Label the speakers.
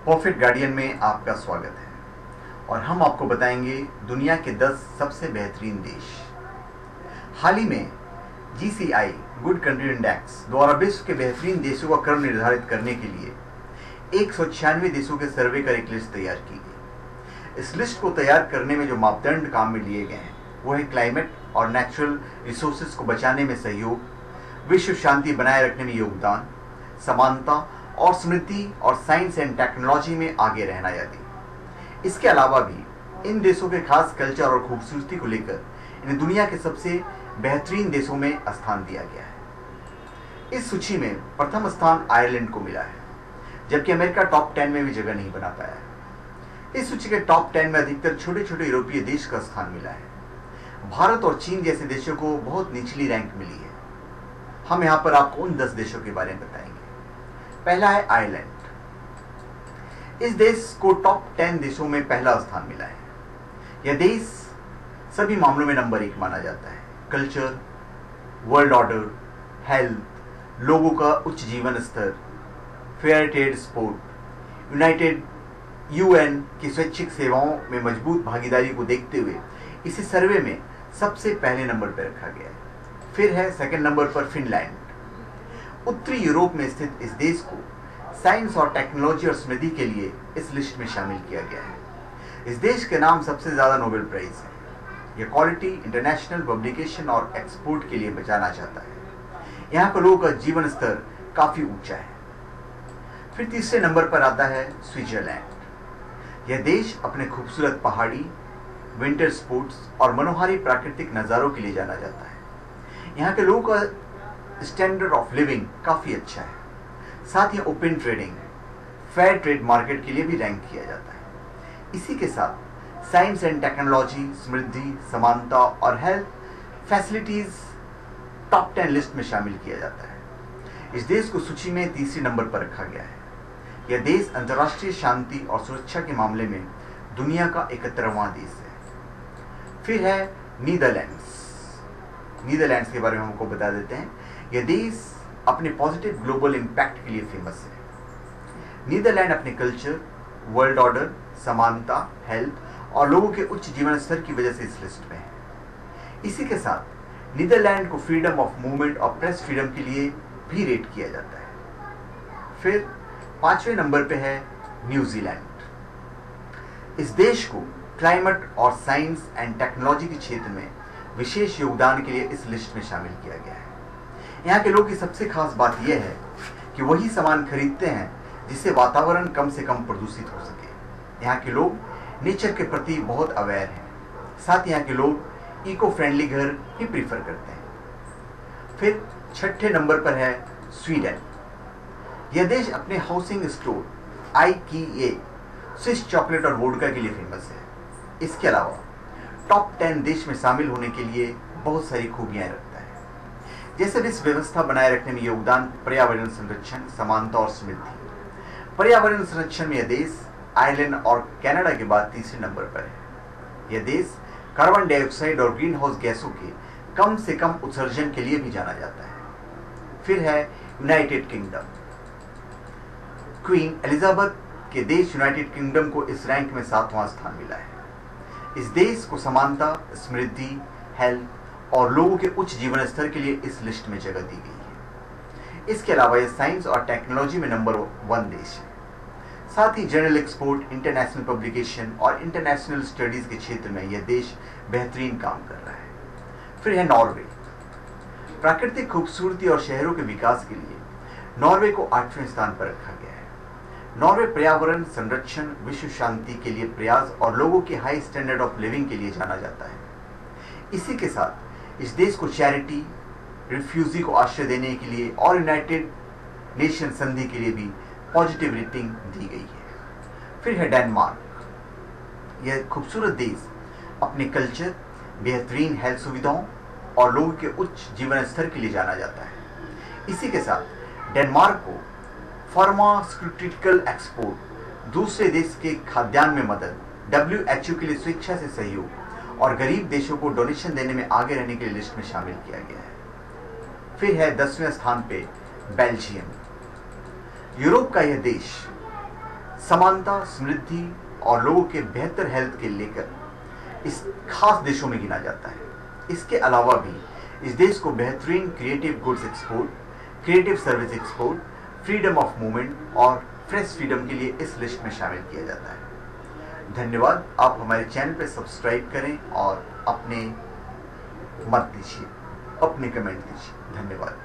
Speaker 1: Perfect guardian में आपका स्वागत है और हम आपको बताएंगे दुनिया के 10 सबसे बेहतरीन देश। हाल ही में GCI गुड कंट्री इंडेक्स द्वारा विश्व के बेहतरीन देशों का क्रम निर्धारित करने के लिए 196 देशों के सर्वे कर एक लिस्ट तैयार की गई। इस लिस्ट को तैयार करने में जो मापदंड काम में लिए गए हैं वो है क्लाइमेट और नेचुरल रिसोर्सेज को बचाने में सहयोग, विश्व शांति बनाए रखने में योगदान, समानता और समृद्धि और साइंस एंड टेक्नोलॉजी में आगे रहना आदि। इसके अलावा भी इन देशों के खास कल्चर और खूबसूरती को लेकर इन्हें दुनिया के सबसे बेहतरीन देशों में स्थान दिया गया है। इस सूची में प्रथम स्थान आयरलैंड को मिला है, जबकि अमेरिका टॉप 10 में भी जगह नहीं बना पाया है। इस सूची के टॉप 10 में अधिकतर छोटे छोटे यूरोपीय देश का स्थान मिला है। भारत और चीन जैसे देशों को बहुत निचली रैंक मिली है। हम यहाँ पर आपको उन 10 देशों के बारे में बताएंगे। पहला है आयरलैंड। इस देश को टॉप 10 देशों में पहला स्थान मिला है। यह देश सभी मामलों में नंबर 1 माना जाता है। कल्चर, वर्ल्ड ऑर्डर, हेल्थ, लोगों का उच्च जीवन स्तर, fair trade support, United UN की स्वैच्छिक सेवाओं में मजबूत भागीदारी को देखते हुए इसे सर्वे में सबसे पहले नंबर पर रखा गया है। फिर है सेकंड नंबर पर फिनलैंड। उत्तरी यूरोप में स्थित इस देश को साइंस और टेक्नोलॉजी और समृद्धि के लिए इस लिस्ट में शामिल किया गया है। इस देश के नाम सबसे ज्यादा नोबेल प्राइज है। यह क्वालिटी, इंटरनेशनल पब्लिकेशन और एक्सपोर्ट के लिए बचाना चाहता है। यहाँ के लोगों का जीवन स्तर काफी ऊंचा है। फिर तीसरे नंबर पर आता है स्विट्जरलैंड। यह देश अपने खूबसूरत पहाड़ी, विंटर स्पोर्ट्स और मनोहारी प्राकृतिक नजारों के लिए जाना जाता है। यहाँ के लोगों का स्टैंडर्ड ऑफ लिविंग काफी अच्छा है। साथ ही open trading, fair trade market के लिए भी रैंक किया जाता है। इसी के साथ साइंस एंड टेक्नोलॉजी, समृद्धि, समानता और हेल्थ फैसिलिटीज टॉप 10 लिस्ट में शामिल किया जाता है। इस देश को सूची में तीसरे नंबर पर रखा गया है। यह देश अंतर्राष्ट्रीय शांति और सुरक्षा के मामले में दुनिया का 71वां देश है। फिर है नीदरलैंड्स। नीदरलैंड्स के बारे में हमको बता देते हैं। यह देश अपने पॉजिटिव ग्लोबल इम्पैक्ट के लिए फेमस है। नीदरलैंड अपने कल्चर, वर्ल्ड ऑर्डर, समानता, हेल्थ और लोगों के उच्च जीवन स्तर की वजह से इस लिस्ट में है। इसी के साथ नीदरलैंड को फ्रीडम ऑफ मूवमेंट और प्रेस फ्रीडम के लिए भी रेट किया जाता है। फिर 5वें नंबर पे है न्यूजीलैंड। इस देश को क्लाइमेट और साइंस एंड टेक्नोलॉजी के क्षेत्र में विशेष योगदान के लिए इस लिस्ट में शामिल किया गया है। यहाँ के लोगों की सबसे खास बात यह है कि वही सामान खरीदते हैं जिससे वातावरण कम से कम प्रदूषित हो सके। यहाँ के लोग नेचर के प्रति बहुत अवेयर हैं। साथ ही यहाँ के लोग इको फ्रेंडली घर ही प्रीफर करते हैं। फिर 6ठे नंबर पर है स्वीडन। यह देश अपने housing store IKEA, Swiss chocolate और वोडका के लिए फेमस है। इसके अलावा टॉप 10 देश में शामिल होने के लिए बहुत सारी खूबियां रखता है, जैसे विश्व व्यवस्था बनाए रखने में योगदान, पर्यावरण संरक्षण, समानता और समृद्धि। पर्यावरण संरक्षण में यह देश आयरलैंड और कनाडा के बाद तीसरे नंबर पर है। यह देश कार्बन डाइऑक्साइड और ग्रीन हाउस गैसों के कम से कम उत्सर्जन के लिए भी जाना जाता है। फिर है यूनाइटेड किंगडम। क्वीन एलिजाबेथ के देश यूनाइटेड किंगडम को इस रैंक में 7वां स्थान मिला है। इस देश को समानता, समृद्धि, हेल्थ और लोगों के उच्च जीवन स्तर के लिए इस लिस्ट में जगह दी गई है। इसके अलावा यह साइंस और टेक्नोलॉजी में नंबर 1 देश है। साथ ही जर्नल एक्सपोर्ट, इंटरनेशनल पब्लिकेशन और इंटरनेशनल स्टडीज के क्षेत्र में यह देश बेहतरीन काम कर रहा है। फिर है नॉर्वे। प्राकृतिक खूबसूरती और शहरों के विकास के लिए नॉर्वे को 8वें स्थान पर रखा गया है। नॉर्वे पर्यावरण संरक्षण, विश्व शांति के लिए प्रयास और लोगों के हाई स्टैंडर्ड ऑफ लिविंग के लिए जाना जाता है। इसी के साथ इस देश को चैरिटी, रिफ्यूजी को आश्रय देने के लिए और यूनाइटेड नेशन संधि के लिए भी पॉजिटिव रेटिंग दी गई है। फिर है डेनमार्क। यह खूबसूरत देश अपने कल्चर, बेहतरीन हेल्थ सुविधाओं और लोगों के उच्च जीवन स्तर के लिए जाना जाता है। इसी के साथ डेनमार्क को फार्मास्यूटिकल एक्सपोर्ट, दूसरे देश के खाद्यान्न में मदद, WHO के लिए स्वेच्छा से सहयोग और गरीब देशों को डोनेशन देने में आगे रहने के लिए लिस्ट में शामिल किया गया है। फिर है 10वें स्थान पे बेल्जियम। यूरोप का यह देश समानता, समृद्धि और लोगों के बेहतर हेल्थ के लेकर इस खास देशों में गिना जाता है। इसके अलावा भी इस देश को बेहतरीन creative goods export, creative service export, freedom of movement और प्रेस फ्रीडम के लिए इस लिस्ट में शामिल किया जाता है। धन्यवाद। आप हमारे चैनल पर सब्सक्राइब करें और अपने मत दीजिए, अपने कमेंट दीजिए। धन्यवाद।